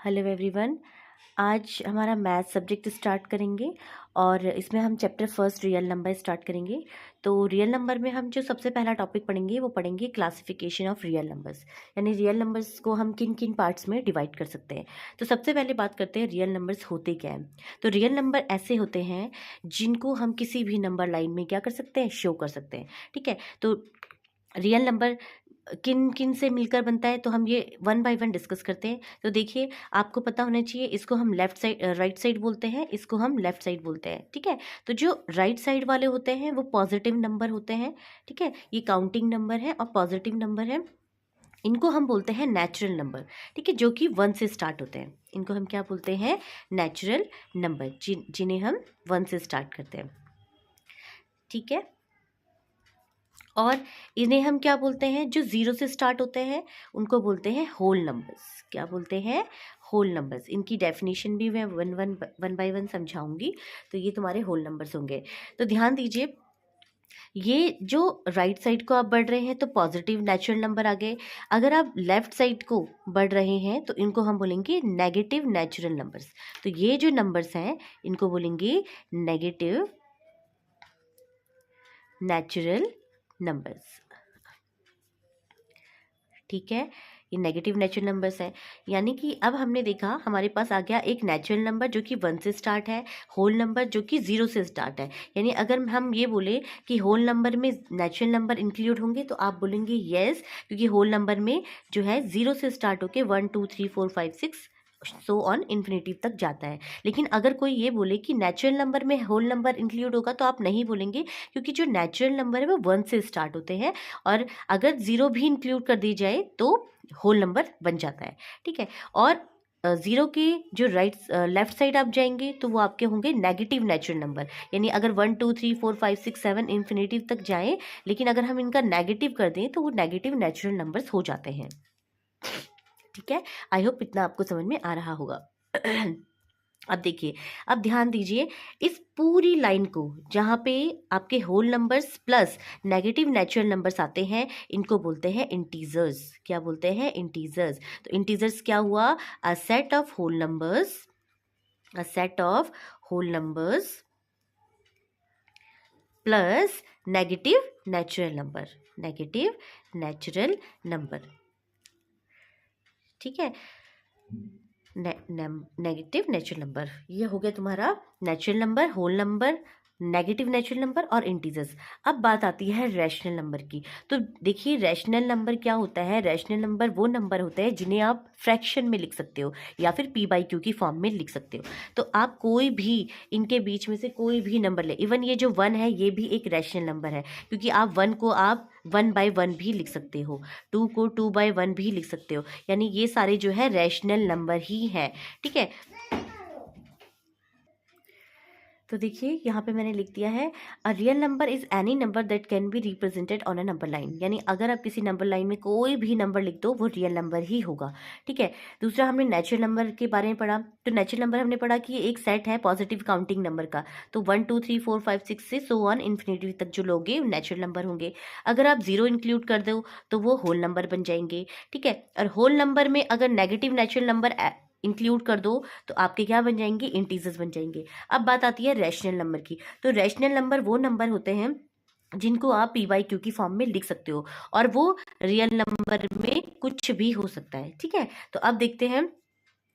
Hello everyone. आज हमारा math subject start करेंगे और इसमें हम chapter first real number start करेंगे। तो रियल नंबर में हम जो सबसे पहला टॉपिक पढ़ेंगे वो पढ़ेंगे क्लासिफिकेशन ऑफ रियल नंबर्स, यानी रियल नंबर्स को हम किन किन पार्ट्स में डिवाइड कर सकते हैं। तो सबसे पहले बात करते हैं रियल नंबर्स होते क्या हैं। तो रियल नंबर ऐसे होते हैं जिनको हम किसी भी नंबर लाइन में क्या कर सकते हैं, शो कर सकते हैं। ठीक है, तो रियल नंबर किन किन से मिलकर बनता है, तो हम ये वन बाय वन डिस्कस करते हैं। तो देखिए, आपको पता होना चाहिए, इसको हम लेफ्ट साइड राइट साइड बोलते हैं, इसको हम लेफ्ट साइड बोलते हैं। ठीक है, तो जो राइट साइड वाले होते हैं वो पॉजिटिव नंबर होते हैं। ठीक है, ये काउंटिंग नंबर है और पॉजिटिव नंबर है। इनको हम बोलते हैं नेचुरल नंबर। ठीक है, जो कि वन से स्टार्ट होते हैं, इनको हम क्या बोलते हैं, नेचुरल नंबर, जिन्हें हम वन से स्टार्ट करते हैं। ठीक है, और इन्हें हम क्या बोलते हैं, जो ज़ीरो से स्टार्ट होते हैं उनको बोलते हैं होल नंबर्स। क्या बोलते हैं, होल नंबर्स। इनकी डेफिनेशन भी मैं वन बाय वन समझाऊंगी। तो ये तुम्हारे होल नंबर्स होंगे। तो ध्यान दीजिए, ये जो राइट साइड को आप बढ़ रहे हैं तो पॉजिटिव नेचुरल नंबर आ गए। अगर आप लेफ्ट साइड को बढ़ रहे हैं तो इनको हम बोलेंगे नेगेटिव नेचुरल नंबर्स। तो ये जो नंबर्स हैं इनको बोलेंगे नेगेटिव नेचुरल नंबर्स। ठीक है, ये नेगेटिव नेचुरल नंबर्स हैं। यानी कि अब हमने देखा, हमारे पास आ गया एक नेचुरल नंबर जो कि वन से स्टार्ट है, होल नंबर जो कि ज़ीरो से स्टार्ट है। यानी अगर हम ये बोले कि होल नंबर में नेचुरल नंबर इंक्लूड होंगे तो आप बोलेंगे येस, क्योंकि होल नंबर में जो है ज़ीरो से स्टार्ट होके 1 2 3 4 5 6 सो ऑन इन्फिनिटिव तक जाता है। लेकिन अगर कोई ये बोले कि नेचुरल नंबर में होल नंबर इंक्लूड होगा तो आप नहीं बोलेंगे, क्योंकि जो नेचुरल नंबर है वो वन से स्टार्ट होते हैं, और अगर ज़ीरो भी इंक्लूड कर दी जाए तो होल नंबर बन जाता है। ठीक है, और ज़ीरो के जो लेफ्ट साइड आप जाएंगे तो वो आपके होंगे नेगेटिव नेचुरल नंबर। यानी अगर 1 2 3 4 5 6 7 इन्फिनिटिव तक जाएं, लेकिन अगर हम इनका नेगेटिव कर दें तो वो नेगेटिव नेचुरल नंबर्स हो जाते हैं। ठीक है, आई होप इतना आपको समझ में आ रहा होगा। अब देखिए, अब ध्यान दीजिए, इस पूरी लाइन को जहाँ पे आपके whole numbers plus negative natural numbers आते हैं, इनको बोलते हैं इंटीजर्स। क्या बोलते हैं, इंटीजर्स। तो इंटीजर्स क्या हुआ, a set of whole numbers, a set of whole numbers plus negative natural number, negative natural number. ठीक है, नेगेटिव नेचुरल नंबर, ये हो गया तुम्हारा natural number, whole number, negative natural number और इंटीजर्स। अब बात आती है रैशनल नंबर की। तो देखिए, रैशनल नंबर क्या होता है, रैशनल नंबर वो नंबर होते हैं जिन्हें आप फ्रैक्शन में लिख सकते हो या फिर पी बाई क्यू की फॉर्म में लिख सकते हो। तो आप कोई भी इनके बीच में से कोई भी नंबर ले, इवन ये जो वन है ये भी एक रैशनल नंबर है, क्योंकि आप वन को आप 1 बाय 1 भी लिख सकते हो, 2 को 2 बाय 1 भी लिख सकते हो। यानी ये सारे जो है रैशनल नंबर ही हैं। ठीक है, तो देखिए यहाँ पे मैंने लिख दिया है, a real number is any number that can be represented on a number line. यानी अगर आप किसी नंबर लाइन में कोई भी नंबर लिख दो वो रियल नंबर ही होगा। ठीक है, दूसरा हमने नेचुरल नंबर के बारे में पढ़ा। तो नेचुरल नंबर हमने पढ़ा कि ये एक सेट है पॉजिटिव काउंटिंग नंबर का। तो 1 2 3 4 5 6 से सो ऑन इन्फिनिटी तक जो लोगे नेचुरल नंबर होंगे। अगर आप जीरो इंक्लूड कर दो तो वो होल नंबर बन जाएंगे। ठीक है, और होल नंबर में अगर नेगेटिव नेचुरल नंबर इंक्लूड कर दो तो आपके क्या बन जाएंगे, इंटीजर्स बन जाएंगे। अब बात आती है रैशनल नंबर की। तो रैशनल नंबर वो नंबर होते हैं जिनको आप पी बाई क्यू की फॉर्म में लिख सकते हो, और वो रियल नंबर में कुछ भी हो सकता है। ठीक है, तो अब देखते हैं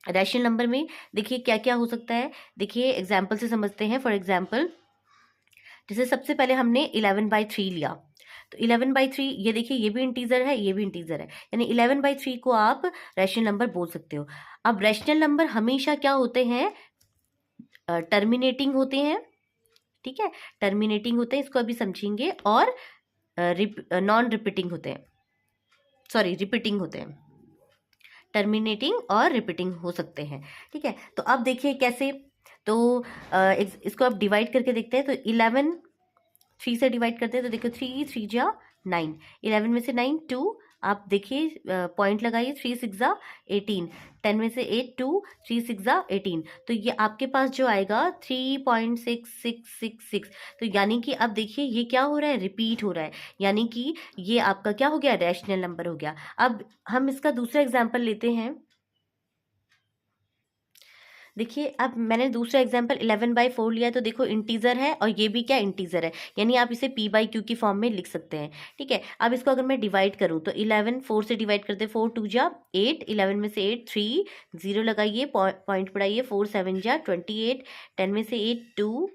रैशनल नंबर में, देखिए क्या क्या हो सकता है। देखिए एग्जाम्पल से समझते हैं। फॉर एग्जाम्पल, जैसे सबसे पहले हमने 11/3 लिया। तो 11/3, ये देखिए ये भी इंटीजर है, ये भी इंटीजर है, यानी 11/3 को आप रैशनल नंबर बोल सकते हो। अब रैशनल नंबर हमेशा क्या होते हैं, टर्मिनेटिंग होते हैं। ठीक है, टर्मिनेटिंग होते हैं, इसको अभी समझेंगे, और नॉन रिपीटिंग होते हैं, सॉरी रिपीटिंग होते हैं। टर्मिनेटिंग और रिपीटिंग हो सकते हैं। ठीक है, तो अब देखिए कैसे। तो इसको अब डिवाइड करके देखते हैं। तो 11 3 से डिवाइड करते हैं, तो देखो 3 3 जा 9, 11 में से 9 2, आप देखिए पॉइंट लगाइए, 3 6 जा 18, 10 में से 8 2, 3 6 जा 18। तो ये आपके पास जो आएगा 3.6666। तो यानी कि अब देखिए ये क्या हो रहा है, रिपीट हो रहा है, यानी कि ये आपका क्या हो गया, रैशनल नंबर हो गया। अब हम इसका दूसरा एग्जाम्पल लेते हैं। देखिए अब मैंने दूसरा एग्जांपल 11/4 लिया है, तो देखो इंटीजर है और ये भी क्या इंटीजर है, यानी आप इसे p/q की फॉर्म में लिख सकते हैं। ठीक है, अब इसको अगर मैं डिवाइड करूँ तो 11 4 से डिवाइड करते, 4 2 जा 8, 11 में से 8 3, 0 लगाइए, पॉइंट पढ़ाइए, 4 7 जा 28, 10 में से 8 2,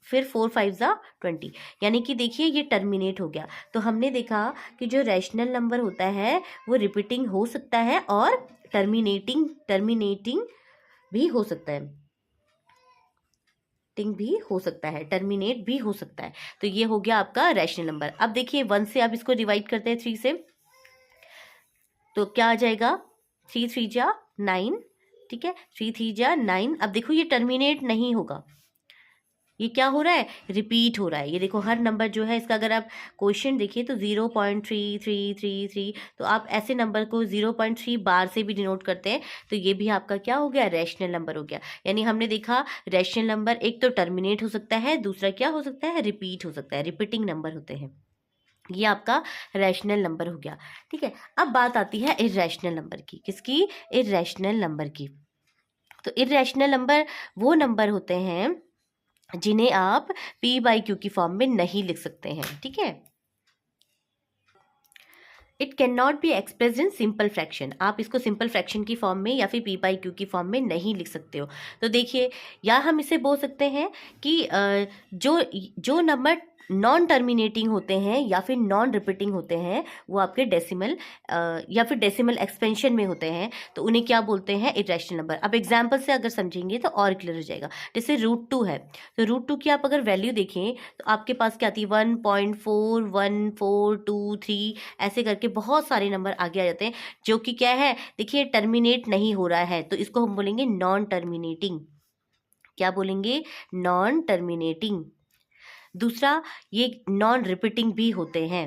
फिर 4 5 जा 20, यानी कि देखिए ये टर्मिनेट हो गया। तो हमने देखा कि जो रैशनल नंबर होता है वो रिपीटिंग हो सकता है और टर्मिनेटिंग भी हो सकता है, टर्मिनेट भी हो सकता है। तो ये हो गया आपका रैशनल नंबर। अब देखिए 1 से आप इसको डिवाइड करते हैं 3 से, तो क्या आ जाएगा, 3 3 जा 9, ठीक है, 3 3 जा 9। अब देखो ये टर्मिनेट नहीं होगा, ये क्या हो रहा है, रिपीट हो रहा है। ये देखो हर नंबर जो है इसका अगर आप क्वेश्चन देखिए तो 0.3333, तो आप ऐसे नंबर को 0.3 बार से भी डिनोट करते हैं, तो ये भी आपका क्या हो गया, रैशनल नंबर हो गया। यानी हमने देखा रैशनल नंबर एक तो टर्मिनेट हो सकता है, दूसरा क्या हो सकता है, रिपीट हो सकता है, रिपीटिंग नंबर होते हैं। ये आपका रैशनल नंबर हो गया। ठीक है, अब बात आती है इर्रेशनल नंबर की। किसकी, इर्रेशनल नंबर की। तो इर्रेशनल नंबर वो नंबर होते हैं जिन्हें आप p/q की फॉर्म में नहीं लिख सकते हैं। ठीक है, it can not be express in simple fraction, आप इसको सिंपल फ्रैक्शन की फॉर्म में या फिर p/q की फॉर्म में नहीं लिख सकते हो। तो देखिए, या हम इसे बोल सकते हैं कि जो जो नंबर नॉन टर्मिनेटिंग होते हैं या फिर नॉन रिपीटिंग होते हैं, वो आपके डेसिमल या फिर डेसिमल एक्सपेंशन में होते हैं, तो उन्हें क्या बोलते हैं, इरेशनल नंबर। अब एग्जाम्पल से अगर समझेंगे तो और क्लियर हो जाएगा। जैसे √2 है, तो √2 की आप अगर वैल्यू देखें तो आपके पास क्या आती है, 1.41423, ऐसे करके बहुत सारे नंबर आगे आ जाते हैं, जो कि क्या है, देखिए टर्मिनेट नहीं हो रहा है, तो इसको हम बोलेंगे नॉन टर्मिनेटिंग। क्या बोलेंगे, नॉन टर्मिनेटिंग। दूसरा, ये नॉन रिपीटिंग भी होते हैं।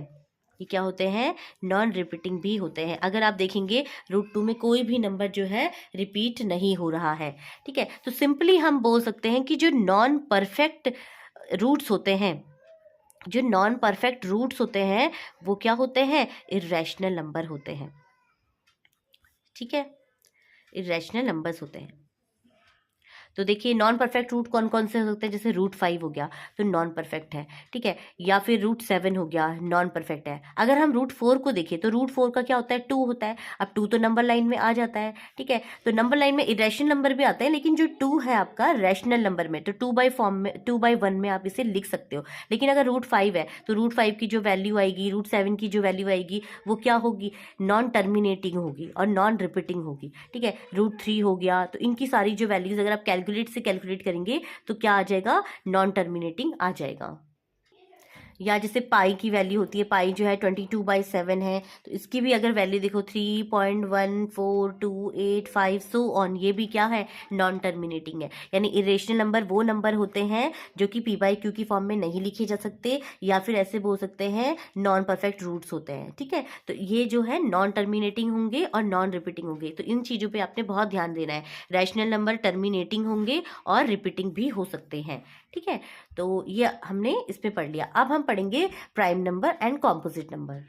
ये क्या होते हैं, नॉन रिपीटिंग भी होते हैं। अगर आप देखेंगे √2 में कोई भी नंबर जो है रिपीट नहीं हो रहा है। ठीक है, तो सिंपली हम बोल सकते हैं कि जो नॉन परफेक्ट रूट्स होते हैं, जो नॉन परफेक्ट रूट्स होते हैं, वो क्या होते हैं, इर्रेशनल नंबर होते हैं। ठीक है, इर्रेशनल नंबर्स होते हैं। तो देखिए नॉन परफेक्ट रूट कौन कौन से हो सकते हैं, जैसे √5 हो गया तो नॉन परफेक्ट है। ठीक है, या फिर √7 हो गया, नॉन परफेक्ट है। अगर हम √4 को देखें तो √4 का क्या होता है, 2 होता है। अब 2 तो नंबर लाइन में आ जाता है। ठीक है, तो नंबर लाइन में इरेशनल नंबर भी आता है, लेकिन जो 2 है आपका रैशनल नंबर में, तो 2/1 में आप इसे लिख सकते हो। लेकिन अगर √5 है तो √5 की जो वैल्यू आएगी, √7 की जो वैल्यू आएगी, वो क्या होगी, नॉन टर्मिनेटिंग होगी और नॉन रिपीटिंग होगी। ठीक है, √3 हो गया, तो इनकी सारी जो वैल्यूज अगर आप कैलकुलेट करेंगे तो क्या आ जाएगा, नॉन टर्मिनेटिंग आ जाएगा। या जैसे पाई की वैल्यू होती है, पाई जो है 22/7 है, तो इसकी भी अगर वैल्यू देखो 3.14285 सो ऑन, ये भी क्या है, नॉन टर्मिनेटिंग है। यानी इरेशनल नंबर वो नंबर होते हैं जो कि p/q की फॉर्म में नहीं लिखे जा सकते, या फिर ऐसे बोल सकते हैं नॉन परफेक्ट रूट्स होते हैं। ठीक है, तो ये जो है नॉन टर्मिनेटिंग होंगे और नॉन रिपीटिंग होंगे, तो इन चीज़ों पर आपने बहुत ध्यान देना है। रैशनल नंबर टर्मिनेटिंग होंगे और रिपीटिंग भी हो सकते हैं। ठीक है, तो ये हमने इस पे पढ़ लिया। अब हम पढ़ेंगे prime number and composite number.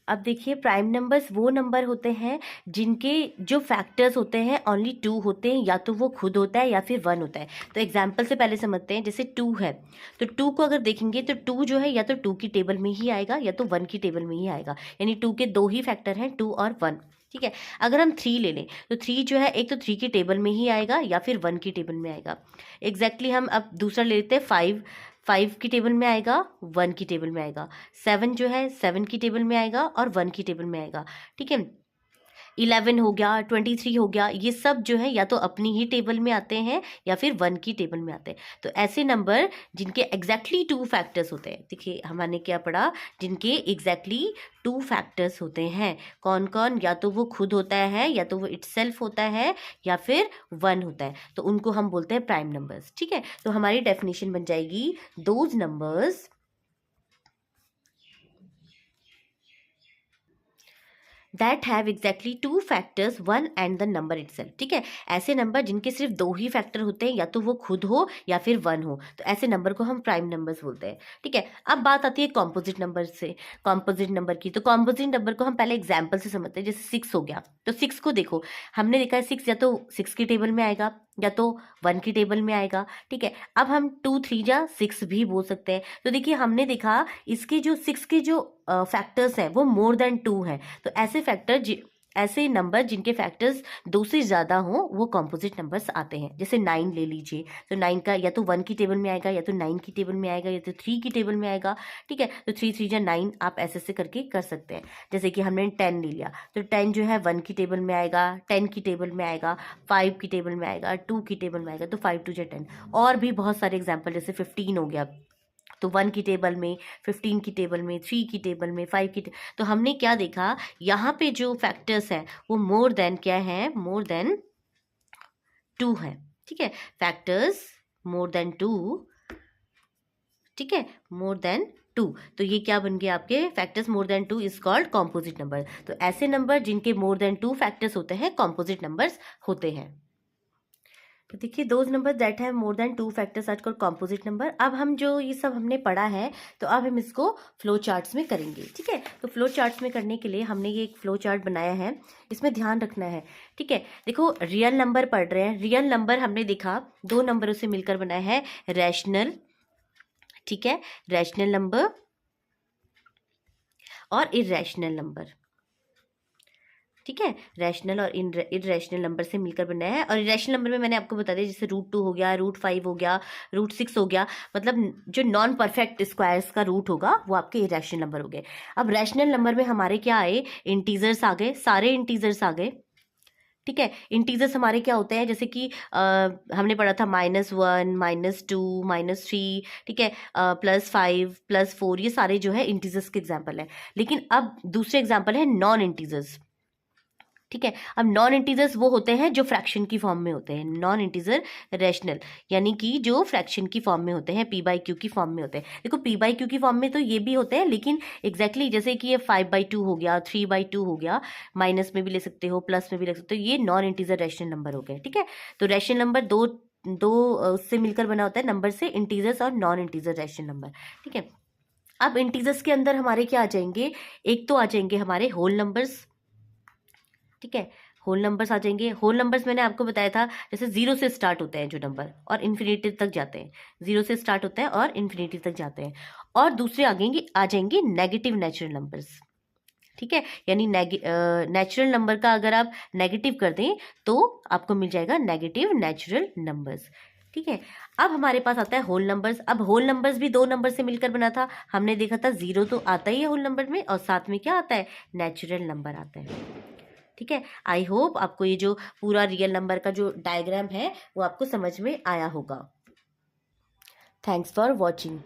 अब देखिए प्राइम नंबर्स वो नंबर होते हैं जिनके जो फैक्टर्स होते हैं ओनली 2 होते हैं, या तो वो खुद होता है या फिर 1 होता है। तो एग्जाम्पल से पहले समझते हैं, जैसे 2 है, तो 2 को अगर देखेंगे तो 2 जो है या तो 2 की टेबल में ही आएगा या तो 1 की टेबल में ही आएगा, यानी 2 के दो ही फैक्टर हैं, 2 और 1। ठीक है, अगर हम 3 ले लें तो 3 जो है एक तो 3 की टेबल में ही आएगा या फिर 1 की टेबल में आएगा। एग्जैक्टली हम अब दूसरा ले लेते हैं 5, 5 की टेबल में आएगा, 1 की टेबल में आएगा। 7 जो है 7 की टेबल में आएगा और 1 की टेबल में आएगा। ठीक है, 11 हो गया, 23 हो गया, ये सब जो है या तो अपनी ही टेबल में आते हैं या फिर 1 की टेबल में आते हैं। तो ऐसे नंबर जिनके एग्जैक्टली 2 फैक्टर्स होते हैं, देखिए हमने क्या पढ़ा, जिनके एग्जैक्टली 2 फैक्टर्स होते हैं, कौन कौन, या तो वो खुद होता है या तो वो इटसेल्फ होता है या फिर 1 होता है, तो उनको हम बोलते हैं प्राइम नंबर्स। ठीक है, तो हमारी डेफिनेशन बन जाएगी, those numbers that have exactly 2 factors 1 and the number itself. ठीक है, ऐसे नंबर जिनके सिर्फ 2 ही फैक्टर होते हैं, या तो वो खुद हो या फिर 1 हो, तो ऐसे नंबर को हम प्राइम नंबर्स बोलते हैं। ठीक है, अब बात आती है कॉम्पोजिट नंबर से, कॉम्पोजिट नंबर की। तो कॉम्पोजिट नंबर को हम पहले एग्जाम्पल से समझते हैं। जैसे 6 हो गया, तो 6 को देखो, हमने देखा है 6 या तो 6 की टेबल में आएगा या तो 1 की टेबल में आएगा। ठीक है, अब हम 2 3 जा 6 भी बोल सकते हैं। तो देखिए हमने देखा इसके जो 6 के जो फैक्टर्स हैं वो मोर देन 2 है। तो ऐसे नंबर जिनके फैक्टर्स 2 से ज़्यादा हो वो कॉम्पोजिट नंबर्स आते हैं। जैसे 9 ले लीजिए, तो 9 का या तो 1 की टेबल में आएगा, या तो 9 की टेबल में आएगा, या तो 3 की टेबल में आएगा। ठीक है, तो 3 3 जा 9 आप ऐसे ऐसे करके कर सकते हैं। जैसे कि हमने 10 ले लिया, तो 10 जो है 1 की टेबल में आएगा, 10 की टेबल में आएगा, 5 की टेबल में आएगा, 2 की टेबल में आएगा, तो 5 2 जा 10। और भी बहुत सारे एग्जाम्पल, जैसे 15 हो गया, तो 1 की टेबल में, 15 की टेबल में, 3 की टेबल में, 5 की टेबल। तो हमने क्या देखा, यहाँ पे जो फैक्टर्स हैं वो मोर देन क्या है, मोर देन 2 है। ठीक है, फैक्टर्स मोर देन 2, ठीक है, मोर देन 2। तो ये क्या बन गया आपके, factors more than 2 is called composite number. तो ऐसे नंबर जिनके मोर देन 2 फैक्टर्स होते हैं कॉम्पोजिट नंबर्स होते हैं। तो देखिए those number that have more than 2 factors are called composite number. अब हम जो ये सब हमने पढ़ा है, तो अब हम इसको फ्लो चार्ट्स में करेंगे। ठीक है, तो फ्लो चार्ट्स में करने के लिए हमने ये एक फ्लो चार्ट बनाया है, इसमें ध्यान रखना है। ठीक है, देखो रियल नंबर पढ़ रहे हैं, रियल नंबर हमने देखा 2 नंबरों से मिलकर बना है, रैशनल, ठीक है, रैशनल नंबर और इरेशनल नंबर। ठीक है, रैशनल और इरेशनल नंबर से मिलकर बनाया है। और इरेशनल नंबर में मैंने आपको बता दिया, जैसे √2 हो गया, √5 हो गया, √6 हो गया, मतलब जो नॉन परफेक्ट स्क्वायर्स का रूट होगा वो आपके इरेशनल नंबर हो गए। अब रैशनल नंबर में हमारे क्या आए, इंटीजर्स आ गए, सारे इंटीजर्स आ गए। ठीक है, इंटीजर्स हमारे क्या होते हैं, जैसे कि हमने पढ़ा था -1, -2, -3, ठीक है, +5, +4, ये सारे जो है इंटीजर्स के एग्जाम्पल है। लेकिन अब दूसरे एग्जाम्पल है नॉन इंटीजर्स। ठीक है, अब नॉन इंटीजर्स वो होते हैं जो फ्रैक्शन की फॉर्म में होते हैं, नॉन इंटीजर रैशनल, यानी कि जो फ्रैक्शन की फॉर्म में होते हैं, p/q की फॉर्म में होते हैं। देखो p/q की फॉर्म में तो ये भी होते हैं, लेकिन एग्जैक्टली जैसे कि ये 5/2 हो गया, 3/2 हो गया, माइनस में भी ले सकते हो, प्लस में भी ले सकते हो, ये नॉन इंटीजर रैशनल नंबर हो गए। ठीक है, तो रैशनल नंबर दो दो उससे मिलकर बना होता है, नंबर से, इंटीजर्स और नॉन इंटीजर रैशनल नंबर। ठीक है, अब इंटीजर्स के अंदर हमारे क्या आ जाएंगे, एक तो आ जाएंगे हमारे होल नंबर्स। ठीक है, होल नंबर्स आ जाएंगे। होल नंबर्स मैंने आपको बताया था, जैसे 0 से स्टार्ट होते हैं जो नंबर और इन्फिनिटी तक जाते हैं, 0 से स्टार्ट होते हैं और इन्फिनिटी तक जाते हैं। और दूसरे आ जाएंगे नेगेटिव नेचुरल नंबर्स। ठीक है, यानी नेचुरल नंबर का अगर आप नेगेटिव कर दें तो आपको मिल जाएगा नेगेटिव नेचुरल नंबर्स। ठीक है, अब हमारे पास आता है होल नंबर्स। अब होल नंबर्स भी 2 नंबर से मिलकर बना था, हमने देखा था 0 तो आता ही है होल नंबर में, और साथ में क्या आता है, नेचुरल नंबर आता है। ठीक है, आई होप आपको ये जो पूरा रियल नंबर का जो डायग्राम है वो आपको समझ में आया होगा। Thanks for watching.